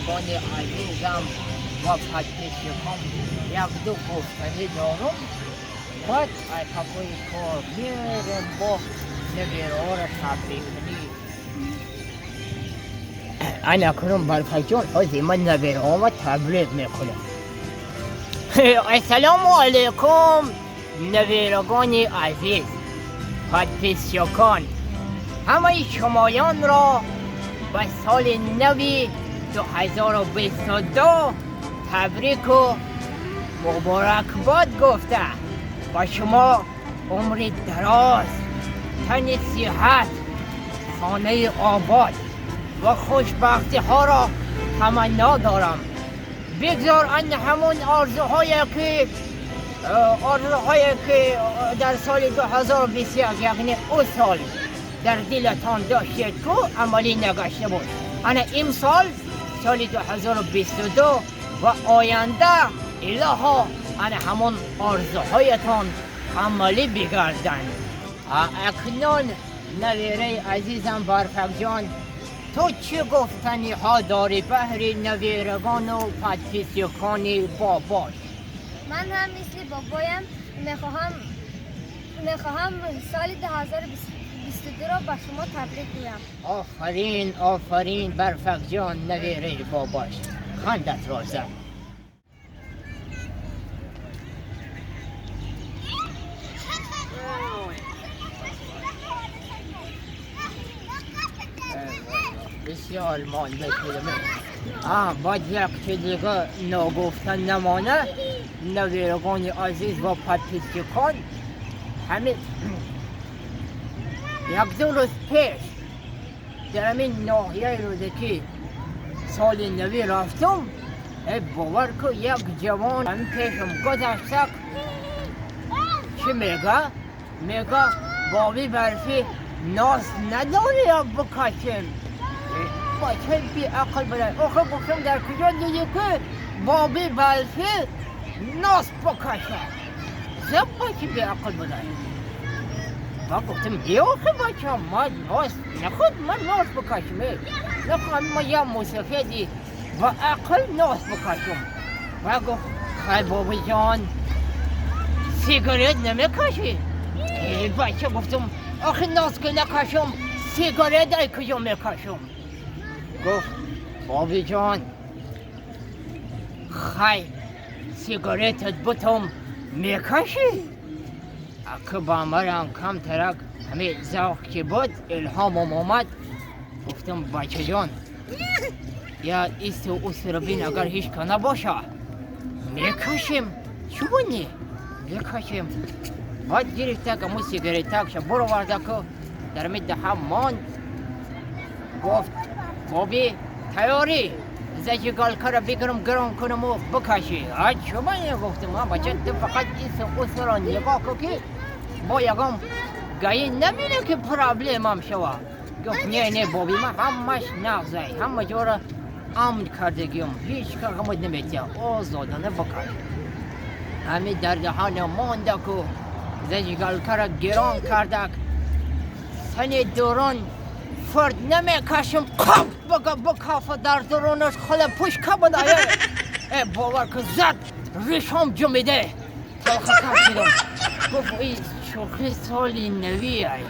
نویرگان عزیزم و پدپیشکان یک دو گفتنی دارم. باید اتفاقی کار میرم با نویرها را تبریک کنی. انا کنم برفک جان حاضی من نویرها را تبریک میکنم. السلام علیکم نویرگان عزیز، پدپیشکان، همه شمایان را به سال نوی 2022 تبریک و مبارکباد گفته و شما عمر دراز، تن صحت، خانه آباد و خوشبختی ها را تمنا دارم. بگذار ان همون آرزوهایی که در سال 2021 یعنی او سال در دلتان داشتید که عملی نگشته بود، انا امسال سال 2022 و آینده الها انا همون آرزوهایتان عملی بگردند. اکنون نویره عزیزم برفک جان، تو چه گفتنی ها داری بهر نویرگان و پدپیشکان باباش؟ من هم مثل بابایم میخواهم سال 2022 را به شما تبریک بگم. آفرین برفک جان نویره باباش، خندت را زد. بسیار مال میکنم. باید یک چه دیگه نگفتن نمانه. نویرگان عزیز و پدپیشکان، همین یک دو روز پیش در همین ناحیه روزی که سال نوی رفتم، باور که یک جوان همین پیشم گذشته چه میگه بابی برفی ناز نداری یا بکشم؟ بچه بی عقل بودن. آخه گفتم در کجا دیدی که بابی برفی ناز بکشه؟ زب بچه بی عقل بودن. و گفتم بیا آخه بچه من ناز نخود من ناز بکشم، نخواهم ما یا موسیقی و عقل ناز بکشم. و گفت خیلی بابی جان سیگارت نمیکشی؟ بچه گفتم آخه ناز که نکشم سیگارت در کجا میکشم؟ گفت بابی جان خیلی سیگارتت بتم میکشی؟ که با مرم کم ترک همه ذوق که بود الهامم اومد. گفتم بچه جان یا ایست و بین اگر هیچ که نباشه میکشیم. چونی؟ میکشیم. باید گرفته که مو سیگارتکش برو ورده که در مده همان. گفت بابی تیاری؟ زجی گلکه را بگیرم گرم کنم و بکشی. شما گفتم بچه تو فقط ایست را نگاه که با یکم گایی نمینه که پرابلم هم شوه. گفت نه بابی من همش نغزه همه جا را امن کردگیم، هیچ که غمت نمیتیه آزادانه بکش. همه در دهان مانده که زجی گلکه را گران کردک سن دوران فرد نمیکشم کف بکافه در درونش خلا پوش که بدایه. باور که زد ریشم جمیده تلخه کشیدم. گفت ای شوخی سالی نوی ای